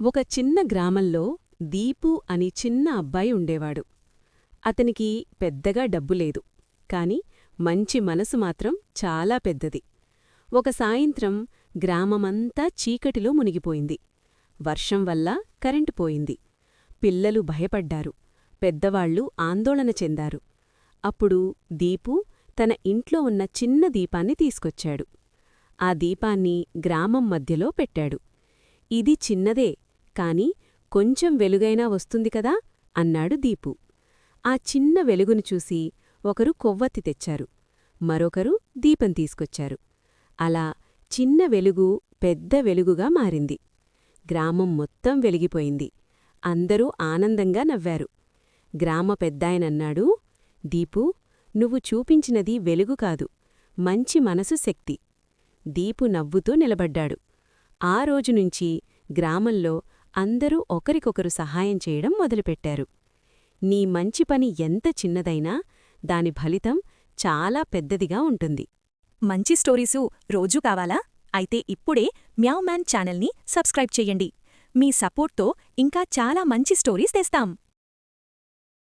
ఒక చిన్న గ్రామంలో దీపు అని చిన్న అబ్బాయి ఉండేవాడు. అతనికి పెద్దగా డబ్బులేదు, కాని మంచి మనసు మాత్రం చాలా పెద్దది. ఒక సాయంత్రం గ్రామమంతా చీకటిలో మునిగిపోయింది. వర్షం వల్ల కరెంటు పోయింది. పిల్లలు భయపడ్డారు, పెద్దవాళ్లు ఆందోళన చెందారు. అప్పుడు దీపు తన ఇంట్లో ఉన్న చిన్న దీపాన్ని తీసుకొచ్చాడు. ఆ దీపాన్ని గ్రామం మధ్యలో పెట్టాడు. ఇది చిన్నదే, కాని కొంచెం వెలుగైనా వస్తుంది కదా అన్నాడు దీపు. ఆ చిన్న వెలుగును చూసి ఒకరు కొవ్వొత్తి తెచ్చారు, మరొకరు దీపం తీసుకొచ్చారు. అలా చిన్న వెలుగు పెద్ద వెలుగుగా మారింది. గ్రామం మొత్తం వెలిగిపోయింది. అందరూ ఆనందంగా నవ్వారు. గ్రామ పెద్దాయనన్నాడు, దీపు, నువ్వు చూపించినది వెలుగు కాదు, మంచి మనసు శక్తి. దీపు నవ్వుతూ నిలబడ్డాడు. ఆ రోజునుంచి గ్రామంలో అందరూ ఒకరికొకరు సహాయం చేయడం మొదలుపెట్టారు. నీ మంచి పని ఎంత చిన్నదైనా దాని ఫలితం చాలా పెద్దదిగా ఉంటుంది. మంచి స్టోరీసు రోజూ కావాలా? అయితే ఇప్పుడే మ్యావ్ మ్యాన్ ఛానల్ని సబ్స్క్రైబ్ చెయ్యండి. మీ సపోర్ట్తో ఇంకా చాలా మంచి స్టోరీస్ తెస్తాం.